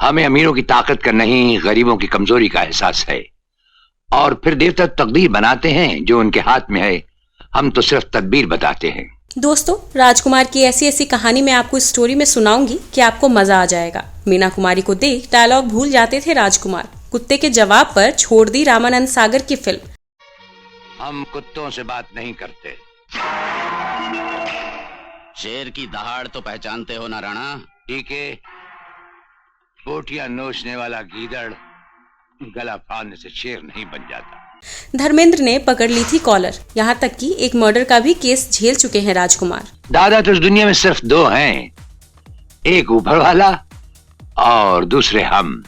हमें अमीरों की ताकत का नहीं, गरीबों की कमजोरी का एहसास है। और फिर देवता तकदीर बनाते हैं जो उनके हाथ में है। हम तो सिर्फ तदबीर बताते हैं। दोस्तों, राजकुमार की ऐसी ऐसी कहानी मैं आपको इस स्टोरी में सुनाऊंगी कि आपको मजा आ जाएगा। मीना कुमारी को देख डायलॉग भूल जाते थे राजकुमार। कुत्ते के जवाब पर छोड़ दी रामानंद सागर की फिल्म। हम कुत्तों से बात नहीं करते। शेर की दहाड़ तो पहचानते हो ना राणा? ठीक है, बोटियां नोचने वाला गीदड़ गला फाड़ने से शेर नहीं बन जाता। धर्मेंद्र ने पकड़ ली थी कॉलर। यहाँ तक कि एक मर्डर का भी केस झेल चुके हैं राजकुमार। दादा तो इस दुनिया में सिर्फ दो हैं, एक ऊपर वाला और दूसरे हम।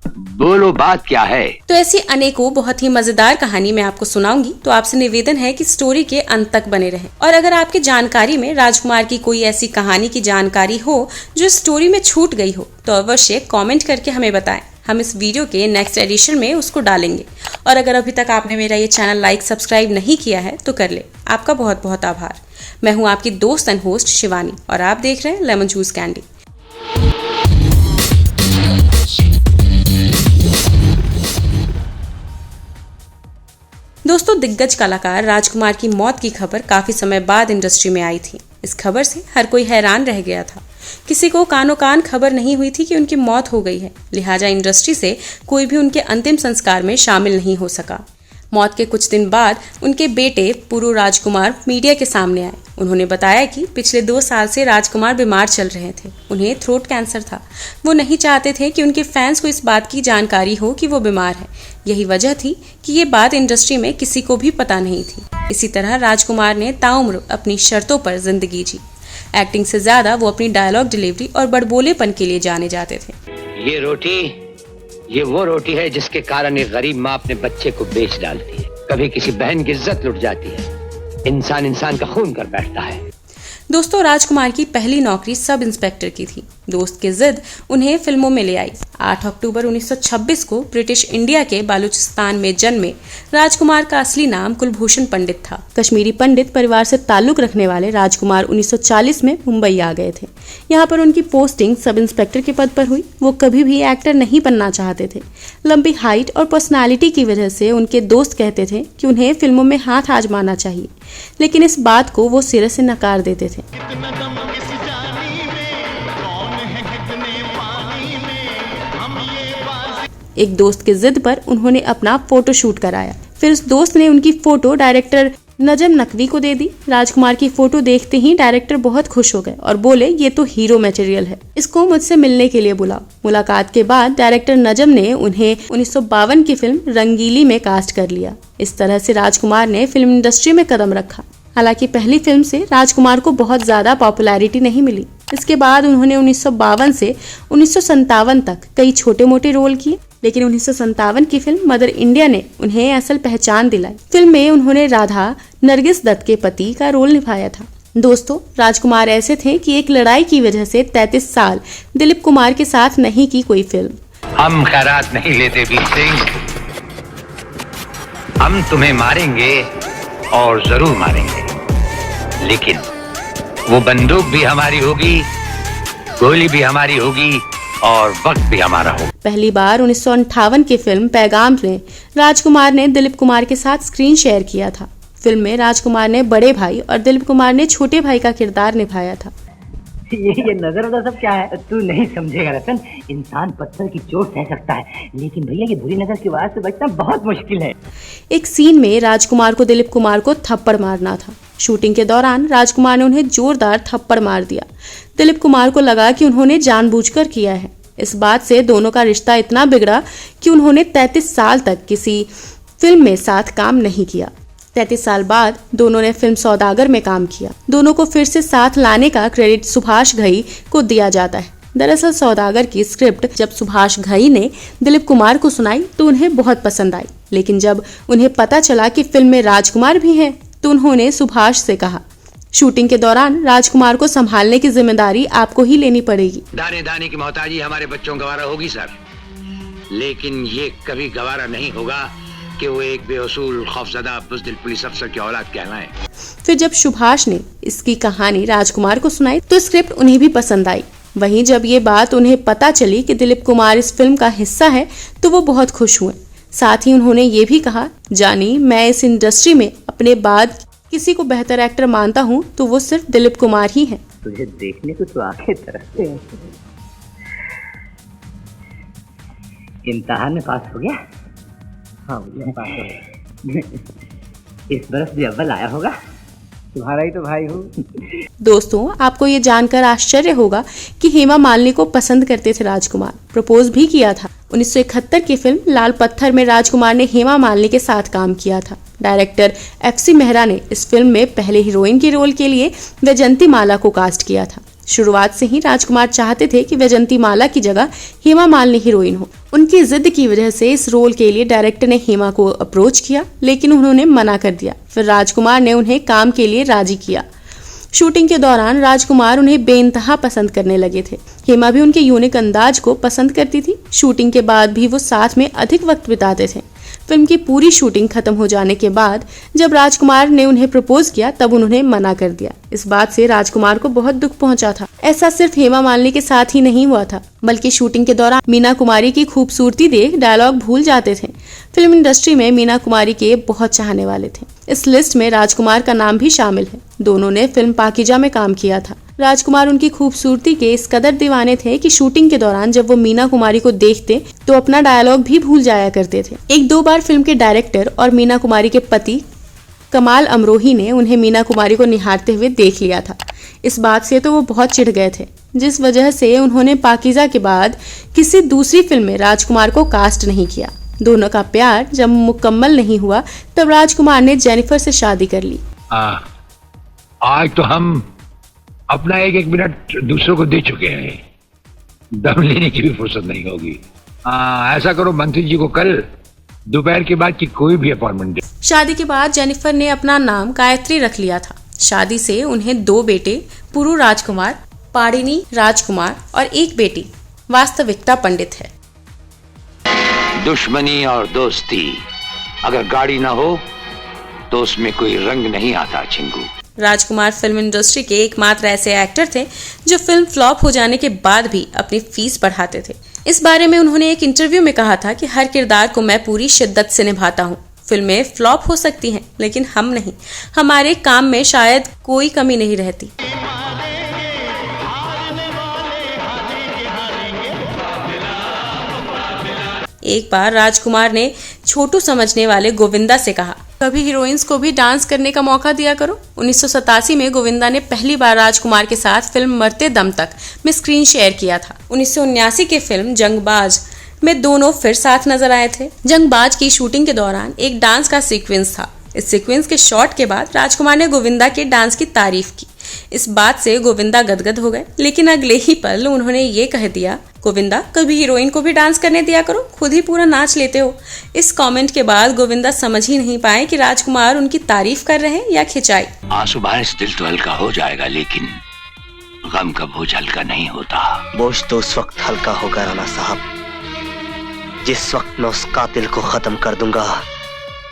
बोलो बात क्या है? तो ऐसी अनेकों बहुत ही मजेदार कहानी मैं आपको सुनाऊंगी। तो आपसे निवेदन है कि स्टोरी के अंत तक बने रहें। और अगर आपकी जानकारी में राजकुमार की कोई ऐसी कहानी की जानकारी हो जो स्टोरी में छूट गई हो तो अवश्य कमेंट करके हमें बताएं। हम इस वीडियो के नेक्स्ट एडिशन में उसको डालेंगे। और अगर अभी तक आपने मेरा ये चैनल लाइक सब्सक्राइब नहीं किया है तो कर ले। आपका बहुत बहुत आभार। मैं हूँ आपकी दोस्त एंड होस्ट शिवानी और आप देख रहे हैं लेमन जूस कैंडी। दोस्तों, दिग्गज कलाकार राजकुमार की मौत की खबर काफी समय बाद इंडस्ट्री में आई थी। इस खबर से हर कोई हैरान रह गया था। किसी को कानो कान खबर नहीं हुई थी कि उनकी मौत हो गई है। लिहाजा इंडस्ट्री से कोई भी उनके अंतिम संस्कार में शामिल नहीं हो सका। मौत के कुछ दिन बाद उनके बेटे पुरु राजकुमार मीडिया के सामने आए। उन्होंने बताया कि पिछले 2 साल से राजकुमार बीमार चल रहे थे। उन्हें थ्रोट कैंसर था। वो नहीं चाहते थे कि उनके फैंस को इस बात की जानकारी हो कि वो बीमार है। यही वजह थी कि ये बात इंडस्ट्री में किसी को भी पता नहीं थी। इसी तरह राजकुमार ने ताउम्र अपनी शर्तों पर जिंदगी जी। एक्टिंग से ज्यादा वो अपनी डायलॉग डिलीवरी और बड़बोलेपन के लिए जाने जाते थे। ये वो रोटी है जिसके कारण एक गरीब माँ अपने बच्चे को बेच डालती है। कभी किसी बहन की इज्जत लुट जाती है। इंसान का खून कर बैठता है। दोस्तों, राजकुमार की पहली नौकरी सब इंस्पेक्टर की थी। दोस्त की जिद उन्हें फिल्मों में ले आई। 8 अक्टूबर 1926 को ब्रिटिश इंडिया के बलूचिस्तान में जन्मे राजकुमार का असली नाम कुलभूषण पंडित था। कश्मीरी पंडित परिवार से ताल्लुक रखने वाले राजकुमार 1940 में मुंबई आ गए थे। यहाँ पर उनकी पोस्टिंग सब इंस्पेक्टर के पद पर हुई। वो कभी भी एक्टर नहीं बनना चाहते थे। लंबी हाइट और पर्सनालिटी की वजह से उनके दोस्त कहते थे कि उन्हें फिल्मों में हाथ आजमाना चाहिए, लेकिन इस बात को वो सिरे से नकार देते थे। एक दोस्त की जिद पर उन्होंने अपना फोटो शूट कराया। फिर उस दोस्त ने उनकी फोटो डायरेक्टर नजम नकवी को दे दी। राजकुमार की फोटो देखते ही डायरेक्टर बहुत खुश हो गए और बोले, ये तो हीरो मटेरियल है, इसको मुझसे मिलने के लिए बुलाओ। मुलाकात के बाद डायरेक्टर नजम ने उन्हें 1952 की फिल्म रंगीली में कास्ट कर लिया। इस तरह से राजकुमार ने फिल्म इंडस्ट्री में कदम रखा। हालांकि पहली फिल्म से राजकुमार को बहुत ज्यादा पॉपुलैरिटी नहीं मिली। इसके बाद उन्होंने 1952 से 1957 तक कई छोटे मोटे रोल किए, लेकिन 1957 की फिल्म मदर इंडिया ने उन्हें असल पहचान दिलाई। फिल्म में उन्होंने राधा नरगिस दत्त के पति का रोल निभाया था। दोस्तों, राजकुमार ऐसे थे कि एक लड़ाई की वजह से 33 साल दिलीप कुमार के साथ नहीं की कोई फिल्म। हम खैरात नहीं लेते वीर सिंह, हम तुम्हें मारेंगे और जरूर मारेंगे, लेकिन वो बंदूक भी हमारी होगी, गोली भी हमारी होगी और वक्त भी हमारा होगा। पहली बार 1958 की फिल्म पैगाम में राजकुमार ने दिलीप कुमार के साथ स्क्रीन शेयर किया था। फिल्म में राजकुमार ने बड़े भाई और दिलीप कुमार ने छोटे भाई का किरदार निभाया था। ये नजर वजर सब क्या है? तू नहीं समझेगा रतन। इंसान पत्थर की चोट सह सकता है, लेकिन भैया ये बुरी नजर की आवाज से बचना बहुत मुश्किल है। एक सीन में राजकुमार को दिलीप कुमार को थप्पड़ मारना था। शूटिंग के दौरान राजकुमार ने उन्हें जोरदार थप्पड़ मार दिया। दिलीप कुमार को लगा कि उन्होंने जानबूझकर किया है। इस बात से दोनों का रिश्ता इतना बिगड़ा कि उन्होंने 33 साल तक किसी फिल्म में साथ काम नहीं किया। 33 साल बाद दोनों ने फिल्म सौदागर में काम किया। दोनों को फिर से साथ लाने का क्रेडिट सुभाष घई को दिया जाता है। दरअसल सौदागर की स्क्रिप्ट जब सुभाष घई ने दिलीप कुमार को सुनाई तो उन्हें बहुत पसंद आई, लेकिन जब उन्हें पता चला कि फिल्म में राजकुमार भी हैं, तो उन्होंने सुभाष से कहा, शूटिंग के दौरान राजकुमार को संभालने की जिम्मेदारी आपको ही लेनी पड़ेगी। दाने दाने की मोहताजी हमारे बच्चों गवारा होगी सर, लेकिन ये कभी गवारा नहीं होगा कि वो एक बेअसूल खौफजदा बुज़दिल पुलिस अफसर की औलाद कहलाएं। फिर जब सुभाष ने इसकी कहानी राजकुमार को सुनाई तो स्क्रिप्ट उन्हें भी पसंद आई। वहीं जब ये बात उन्हें पता चली कि दिलीप कुमार इस फिल्म का हिस्सा है तो वो बहुत खुश हुए। साथ ही उन्होंने ये भी कहा, जानी, मैं इस इंडस्ट्री में अपने बाद किसी को बेहतर एक्टर मानता हूँ तो वो सिर्फ दिलीप कुमार ही है। तुझे देखने को तो आंखें तरसते हैं। इम्तिहान में पास हो गया? हाँ भैया, पास हो गया। इस बरस भी अव्वल आया होगा। तुम्हारा ही तो भाई हूँ। दोस्तों, आपको ये जानकर आश्चर्य होगा कि हेमा मालिनी को पसंद करते थे राजकुमार, प्रपोज भी किया था। 1971 की फिल्म लाल पत्थर में राजकुमार ने हेमा मालिनी के साथ काम किया था। डायरेक्टर FC मेहरा ने इस फिल्म में पहले हीरोइन के रोल के लिए वैजंती माला को कास्ट किया था। शुरुआत से ही राजकुमार चाहते थे कि वैजंती माला की जगह हेमा मालिनी हीरोइन हो। उनकी जिद की वजह से इस रोल के लिए डायरेक्टर ने हेमा को अप्रोच किया, लेकिन उन्होंने मना कर दिया। फिर राजकुमार ने उन्हें काम के लिए राजी किया। शूटिंग के दौरान राजकुमार उन्हें बेइंतहा पसंद करने लगे थे। हेमा भी उनके यूनिक अंदाज को पसंद करती थी। शूटिंग के बाद भी वो साथ में अधिक वक्त बिताते थे। फिल्म की पूरी शूटिंग खत्म हो जाने के बाद जब राजकुमार ने उन्हें प्रपोज किया तब उन्होंने मना कर दिया। इस बात से राजकुमार को बहुत दुख पहुंचा था। ऐसा सिर्फ हेमा मालिनी के साथ ही नहीं हुआ था, बल्कि शूटिंग के दौरान मीना कुमारी की खूबसूरती देख डायलॉग भूल जाते थे। फिल्म इंडस्ट्री में मीना कुमारी के बहुत चाहने वाले थे। इस लिस्ट में राजकुमार का नाम भी शामिल है। दोनों ने फिल्म पाकीजा में काम किया था। राजकुमार उनकी खूबसूरती के इस कदर दीवाने थे कि शूटिंग के दौरान जब वो मीना कुमारी को देखते तो अपना डायलॉग भी भूल जाया करते थे। एक दो बार फिल्म के डायरेक्टर और मीना कुमारी के पति कमाल अमरोही ने उन्हें मीना कुमारी को निहारते हुए देख लिया था। इस बात से तो वो बहुत चिढ़ गए थे, जिस वजह से उन्होंने पाकीजा के बाद किसी दूसरी फिल्म में राजकुमार को कास्ट नहीं किया। दोनों का प्यार जब मुकम्मल नहीं हुआ तब राजकुमार ने जेनिफर से शादी कर ली। आज तो हम अपना एक एक मिनट दूसरों को दे चुके हैं, दम लेने की भी फुर्सत नहीं होगी। ऐसा करो, मंत्री जी को कल दोपहर के बाद की कोई भी अपॉइंटमेंट दे। शादी के बाद जेनिफर ने अपना नाम गायत्री रख लिया था। शादी से उन्हें 2 बेटे पुरु राजकुमार, पाड़िनी राजकुमार और एक बेटी वास्तविकता पंडित है। दुश्मनी और दोस्ती अगर गाड़ी ना हो तो उसमें कोई रंग नहीं आता चिंगू। राजकुमार फिल्म इंडस्ट्री के एकमात्र ऐसे एक्टर थे जो फिल्म फ्लॉप हो जाने के बाद भी अपनी फीस बढ़ाते थे। इस बारे में उन्होंने एक इंटरव्यू में कहा था कि हर किरदार को मैं पूरी शिद्दत से निभाता हूँ। फिल्में फ्लॉप हो सकती हैं, लेकिन हम नहीं। हमारे काम में शायद कोई कमी नहीं रहती। एक बार राजकुमार ने छोटू समझने वाले गोविंदा से कहा, कभी हीरोइंस को भी डांस करने का मौका दिया करो। 1987 में गोविंदा ने पहली बार राजकुमार के साथ फिल्म मरते दम तक में स्क्रीन शेयर किया था। 1979 के फिल्म जंगबाज में दोनों फिर साथ नजर आए थे। जंगबाज की शूटिंग के दौरान एक डांस का सीक्वेंस था। इस सीक्वेंस के शॉट के बाद राजकुमार ने गोविंदा के डांस की तारीफ की। इस बात से गोविंदा गदगद हो गए, लेकिन अगले ही पल उन्होंने ये कह दिया, गोविंदा कभी हीरोइन को भी डांस करने दिया करो, खुद ही पूरा नाच लेते हो। इस कमेंट के बाद गोविंदा समझ ही नहीं पाए कि राजकुमार उनकी तारीफ कर रहे हैं या खिंचाई। आंसू बहाने से दिल तो हल्का हो जाएगा, लेकिन गम का बोझ हल्का नहीं होता। बोझ तो उस वक्त हल्का होगा राणा साहब जिस वक्त मैं उस कातिल को खत्म कर दूंगा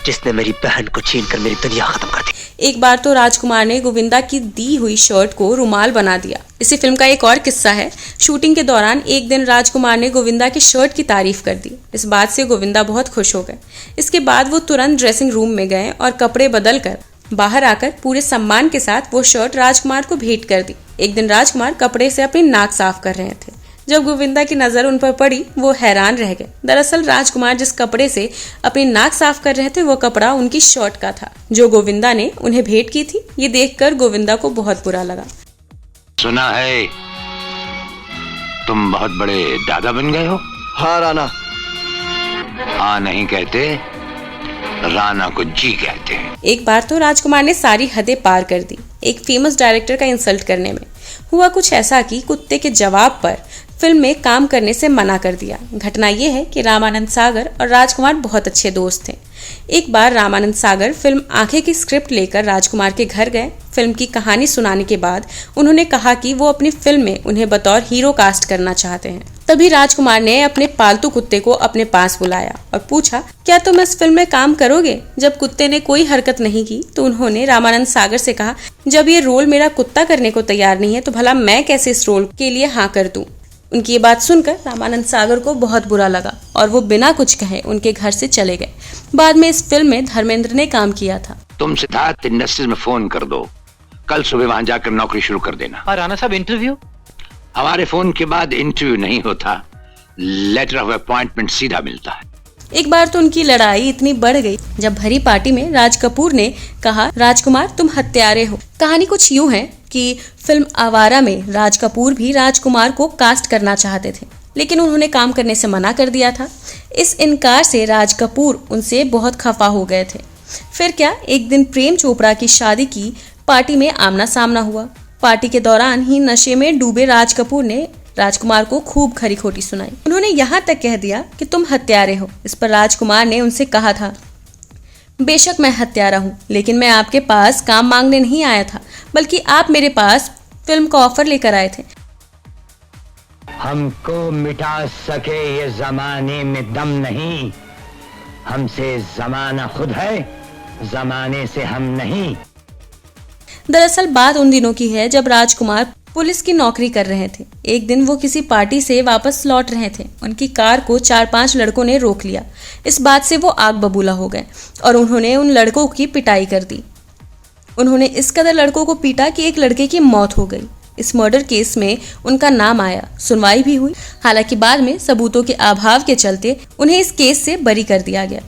जिसने मेरी बहन को छीनकर मेरी दुनिया खत्म कर दी। एक बार तो राजकुमार ने गोविंदा की दी हुई शर्ट को रुमाल बना दिया। इसी फिल्म का एक और किस्सा है। शूटिंग के दौरान एक दिन राजकुमार ने गोविंदा की शर्ट की तारीफ कर दी। इस बात से गोविंदा बहुत खुश हो गए। इसके बाद वो तुरंत ड्रेसिंग रूम में गए और कपड़े बदल कर बाहर आकर पूरे सम्मान के साथ वो शर्ट राजकुमार को भेंट कर दी। एक दिन राजकुमार कपड़े से अपनी नाक साफ कर रहे थे। जब गोविंदा की नजर उन पर पड़ी वो हैरान रह गए। दरअसल राजकुमार जिस कपड़े से अपनी नाक साफ कर रहे थे वो कपड़ा उनकी शर्ट का था जो गोविंदा ने उन्हें भेंट की थी। ये देखकर गोविंदा को बहुत बुरा लगा। सुना है तुम बहुत बड़े दादा बन गए हो। हाँ राणा। हाँ नहीं कहते, राणा को जी कहते हैं। एक बार तो राजकुमार ने सारी हदें पार कर दी। एक फेमस डायरेक्टर का इंसल्ट करने में हुआ कुछ ऐसा कि कुत्ते के जवाब पर फिल्म में काम करने से मना कर दिया। घटना यह है कि रामानंद सागर और राजकुमार बहुत अच्छे दोस्त थे। एक बार रामानंद सागर फिल्म आंखें की स्क्रिप्ट लेकर राजकुमार के घर गए। फिल्म की कहानी सुनाने के बाद उन्होंने कहा कि वो अपनी फिल्म में उन्हें बतौर हीरो कास्ट करना चाहते हैं। तभी राजकुमार ने अपने पालतू कुत्ते को अपने पास बुलाया और पूछा, क्या तुम इस फिल्म में काम करोगे? जब कुत्ते ने कोई हरकत नहीं की तो उन्होंने रामानंद सागर से कहा, जब ये रोल मेरा कुत्ता करने को तैयार नहीं है तो भला मैं कैसे इस रोल के लिए हाँ कर दूं? उनकी ये बात सुनकर रामानंद सागर को बहुत बुरा लगा और वो बिना कुछ कहे उनके घर से चले गए। बाद में इस फिल्म में धर्मेंद्र ने काम किया था। तुम सिद्धार्थ इंडस्ट्रीज में फोन कर दो, कल सुबह वहां जाकर नौकरी शुरू कर देना। और राणा साहब इंटरव्यू? हमारे फोन के बाद इंटरव्यू नहीं होता, लेटर ऑफ अपॉइंटमेंट सीधा मिलता है। एक बार तो उनकी लड़ाई इतनी बढ़ गई जब भरी पार्टी में राज कपूर ने कहा, राजकुमार तुम हत्यारे हो। कहानी कुछ यूं है कि फिल्म आवारा में राज कपूर भी राजकुमार को कास्ट करना चाहते थे, लेकिन उन्होंने काम करने से मना कर दिया था। इस इनकार से राज कपूर उनसे बहुत खफा हो गए थे। फिर क्या, एक दिन प्रेम चोपड़ा की शादी की पार्टी में आमना सामना हुआ। पार्टी के दौरान ही नशे में डूबे राज कपूर ने राजकुमार को खूब खरी खोटी सुनाई। उन्होंने यहाँ तक कह दिया कि तुम हत्यारे हो। इस पर राजकुमार ने उनसे कहा था, बेशक मैं हत्यारा हूँ, लेकिन मैं आपके पास काम मांगने नहीं आया था, बल्कि आप मेरे पास फिल्म का ऑफर लेकर आए थे। हमको मिटा सके ये जमाने में दम नहीं, हमसे जमाना खुद है, जमाने से हम नहीं। दरअसल बात उन दिनों की है जब राजकुमार पुलिस की नौकरी कर रहे थे। एक दिन वो किसी पार्टी से वापस लौट रहे थे। उनकी कार को 4-5 लड़कों ने रोक लिया। इस बात से वो आग बबूला हो गए और उन्होंने उन लड़कों की पिटाई कर दी। उन्होंने इस कदर लड़कों को पीटा कि एक लड़के की मौत हो गई। इस मर्डर केस में उनका नाम आया, सुनवाई भी हुई। हालांकि बाद में सबूतों के अभाव के चलते उन्हें इस केस से बरी कर दिया गया।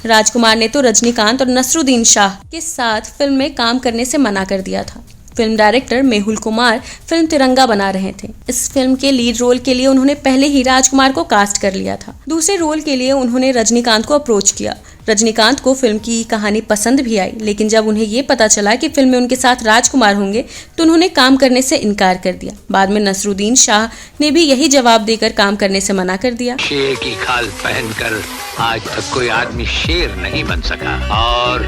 राजकुमार ने तो रजनीकांत और नसरुद्दीन शाह के साथ फिल्म में काम करने से मना कर दिया था। Film director Mehul Kumar film तिरंगा बना रहे थे। इस फिल्म के लीड रोल के लिए उन्होंने पहले ही राजकुमार को कास्ट कर लिया था। दूसरे रोल के लिए उन्होंने रजनीकांत को अप्रोच किया। रजनीकांत को फिल्म की कहानी पसंद भी आई, लेकिन जब उन्हें ये पता चला कि फिल्म में उनके साथ राजकुमार होंगे तो उन्होंने काम करने से इनकार कर दिया। बाद में नसरुद्दीन शाह ने भी यही जवाब देकर काम करने से मना कर दिया। शेर की खाल पहनकर आज तक कोई आदमी शेर नहीं बन सका और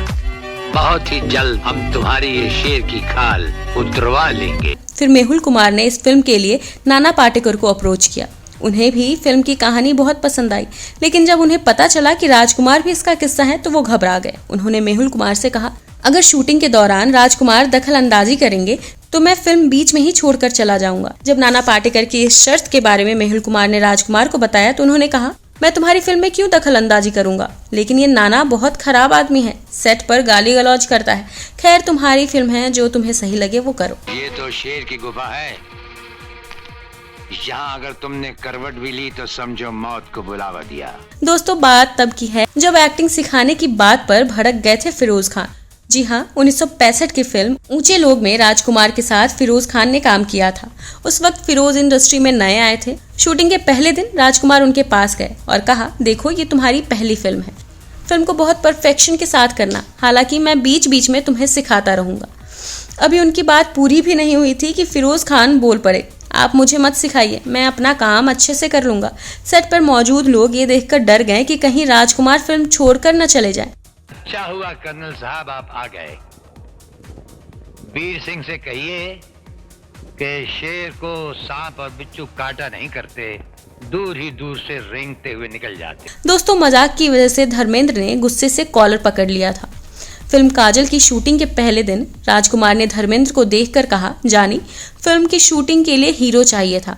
बहुत ही जल्द हम तुम्हारी ये शेर की खाल उतरवा लेंगे। फिर मेहुल कुमार ने इस फिल्म के लिए नाना पाटेकर को अप्रोच किया। उन्हें भी फिल्म की कहानी बहुत पसंद आई, लेकिन जब उन्हें पता चला कि राजकुमार भी इसका किस्सा है तो वो घबरा गए। उन्होंने मेहुल कुमार से कहा, अगर शूटिंग के दौरान राजकुमार दखल अंदाजी करेंगे तो मैं फिल्म बीच में ही छोड़कर चला जाऊंगा। जब नाना पाटेकर की इस शर्त के बारे में मेहुल कुमार ने राजकुमार को बताया तो उन्होंने कहा, मैं तुम्हारी फिल्म में क्यों दखल अंदाजी करूंगा, लेकिन ये नाना बहुत खराब आदमी है, सेट पर गाली गलौज करता है। खैर तुम्हारी फिल्म है, जो तुम्हें सही लगे वो करो। ये तो शेर की गुफा है, यहाँ अगर तुमने करवट भी ली तो समझो मौत को बुलावा दिया। दोस्तों बात तब की है जब एक्टिंग सिखाने की बात पर भड़क गए थे फिरोज खान। जी हाँ, 1965 की फिल्म ऊंचे लोग में राजकुमार के साथ फिरोज खान ने काम किया था। उस वक्त फिरोज इंडस्ट्री में नए आए थे। शूटिंग के पहले दिन राजकुमार उनके पास गए और कहा, देखो ये तुम्हारी पहली फिल्म है, फिल्म को बहुत परफेक्शन के साथ करना, हालांकि मैं बीच बीच में तुम्हें सिखाता रहूंगा। अभी उनकी बात पूरी भी नहीं हुई थी कि फिरोज खान बोल पड़े, आप मुझे मत सिखाइए, मैं अपना काम अच्छे से कर लूंगा। सेट पर मौजूद लोग ये देखकर डर गए कि कहीं राजकुमार फिल्म छोड़कर न चले जाएं। अच्छा हुआ कर्नल साहब आप आ गए। वीर सिंह से कहिए कि शेर को सांप और बिच्छू काटा नहीं करते, दूर ही दूर से रेंगते हुए निकल जाते। दोस्तों मजाक की वजह से धर्मेंद्र ने गुस्से से कॉलर पकड़ लिया था। फिल्म काजल की शूटिंग के पहले दिन राजकुमार ने धर्मेंद्र को देखकर कहा, जानी फिल्म की शूटिंग के लिए हीरो चाहिए था,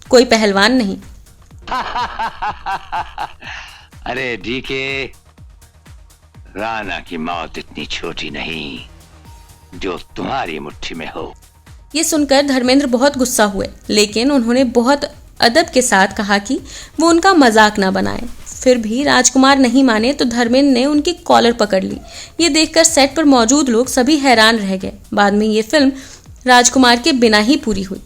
कोई पहलवान नहीं। अरे डीके, राणा की मौत इतनी छोटी नहीं जो तुम्हारी मुट्ठी में हो। ये सुनकर धर्मेंद्र बहुत गुस्सा हुए, लेकिन उन्होंने बहुत अदब के साथ कहा कि वो उनका मजाक ना बनाए। फिर भी राजकुमार नहीं माने तो धर्मेंद्र ने उनकी कॉलर पकड़ ली। ये देखकर सेट पर मौजूद लोग सभी हैरान रह गए। बाद में ये फिल्म राजकुमार के बिना ही पूरी हुई।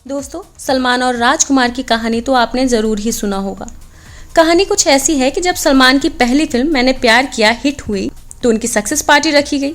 दोस्तों सलमान और राजकुमार की कहानी तो आपने जरूर ही सुना होगा। कहानी कुछ ऐसी है कि जब सलमान की पहली फिल्म मैंने प्यार किया हिट हुई तो उनकी सक्सेस पार्टी रखी गई।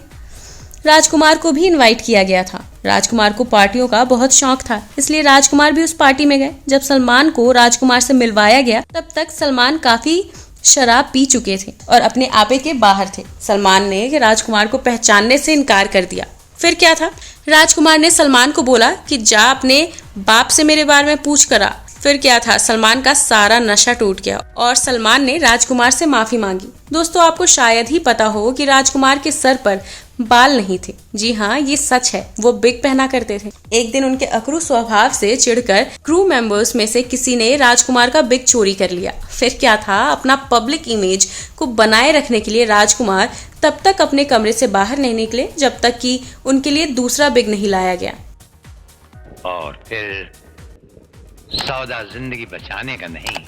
राजकुमार को भी इनवाइट किया गया था। राजकुमार को पार्टियों का बहुत शौक था, इसलिए राजकुमार भी उस पार्टी में गए। जब सलमान को राजकुमार से मिलवाया गया तब तक सलमान काफी शराब पी चुके थे और अपने आपे के बाहर थे। सलमान ने राजकुमार को पहचानने से इनकार कर दिया। फिर क्या था, राजकुमार ने सलमान को बोला कि जा अपने बाप से मेरे बारे में पूछ कर आ, फिर क्या था, सलमान का सारा नशा टूट गया और सलमान ने राजकुमार से माफी मांगी। दोस्तों, आपको शायद ही पता हो कि राजकुमार के सर पर बाल नहीं थे। जी हाँ, ये सच है, वो बिग पहना करते थे। एक दिन उनके अकड़ू स्वभाव से चिढ़कर क्रू मेंबर्स में से किसी ने राजकुमार का बिग चोरी कर लिया। फिर क्या था, अपना पब्लिक इमेज को बनाए रखने के लिए राजकुमार तब तक अपने कमरे से बाहर नहीं निकले जब तक कि उनके लिए दूसरा बिग नहीं लाया गया। और फिर सौदा जिंदगी बचाने का नहीं,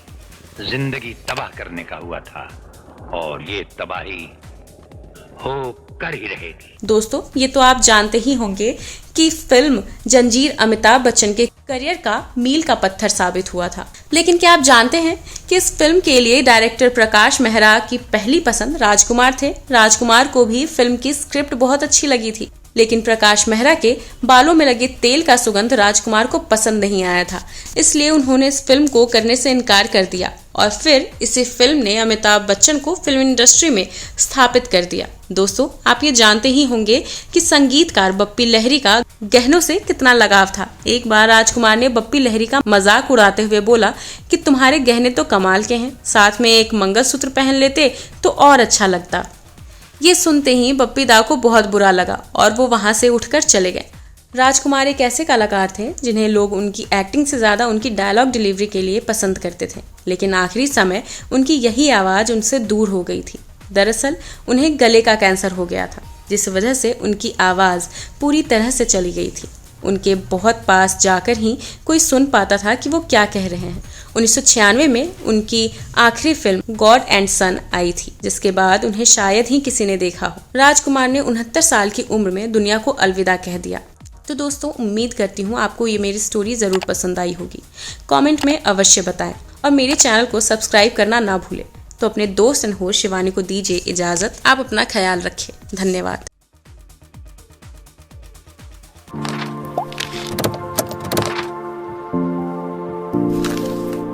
जिंदगी तबाह करने का हुआ था, और ये तबाही हो कर ही रहेगी। दोस्तों, ये तो आप जानते ही होंगे कि फिल्म जंजीर अमिताभ बच्चन के करियर का मील का पत्थर साबित हुआ था। लेकिन क्या आप जानते हैं कि इस फिल्म के लिए डायरेक्टर प्रकाश मेहरा की पहली पसंद राजकुमार थे। राजकुमार को भी फिल्म की स्क्रिप्ट बहुत अच्छी लगी थी, लेकिन प्रकाश मेहरा के बालों में लगे तेल का सुगंध राजकुमार को पसंद नहीं आया था, इसलिए उन्होंने इस फिल्म को करने से इनकार कर दिया और फिर इसी फिल्म ने अमिताभ बच्चन को फिल्म इंडस्ट्री में स्थापित कर दिया। दोस्तों, आप ये जानते ही होंगे कि संगीतकार बप्पी लहरी का गहनों से कितना लगाव था। एक बार राजकुमार ने बप्पी लहरी का मजाक उड़ाते हुए बोला कि तुम्हारे गहने तो कमाल के हैं, साथ में एक मंगलसूत्र पहन लेते तो और अच्छा लगता। ये सुनते ही बप्पी दा को बहुत बुरा लगा और वो वहां से उठकर चले गए। राजकुमार एक ऐसे कलाकार थे जिन्हें लोग उनकी एक्टिंग से ज्यादा उनकी डायलॉग डिलीवरी के लिए पसंद करते थे, लेकिन आखिरी समय उनकी यही आवाज उनसे दूर हो गई थी। दरअसल उन्हें गले का कैंसर हो गया था, जिस वजह से उनकी आवाज पूरी तरह से चली गई थी। उनके बहुत पास जाकर ही कोई सुन पाता था कि वो क्या कह रहे हैं। 1996 में उनकी आखिरी फिल्म गॉड एंड सन आई थी, जिसके बाद उन्हें शायद ही किसी ने देखा हो। राजकुमार ने 69 साल की उम्र में दुनिया को अलविदा कह दिया। तो दोस्तों, उम्मीद करती हूँ आपको ये मेरी स्टोरी जरूर पसंद आई होगी। कमेंट में अवश्य बताएं और मेरे चैनल को सब्सक्राइब करना ना भूलें। तो अपने दोस्त एंड होस्ट शिवानी को दीजिए इजाजत। आप अपना ख्याल रखें। धन्यवाद।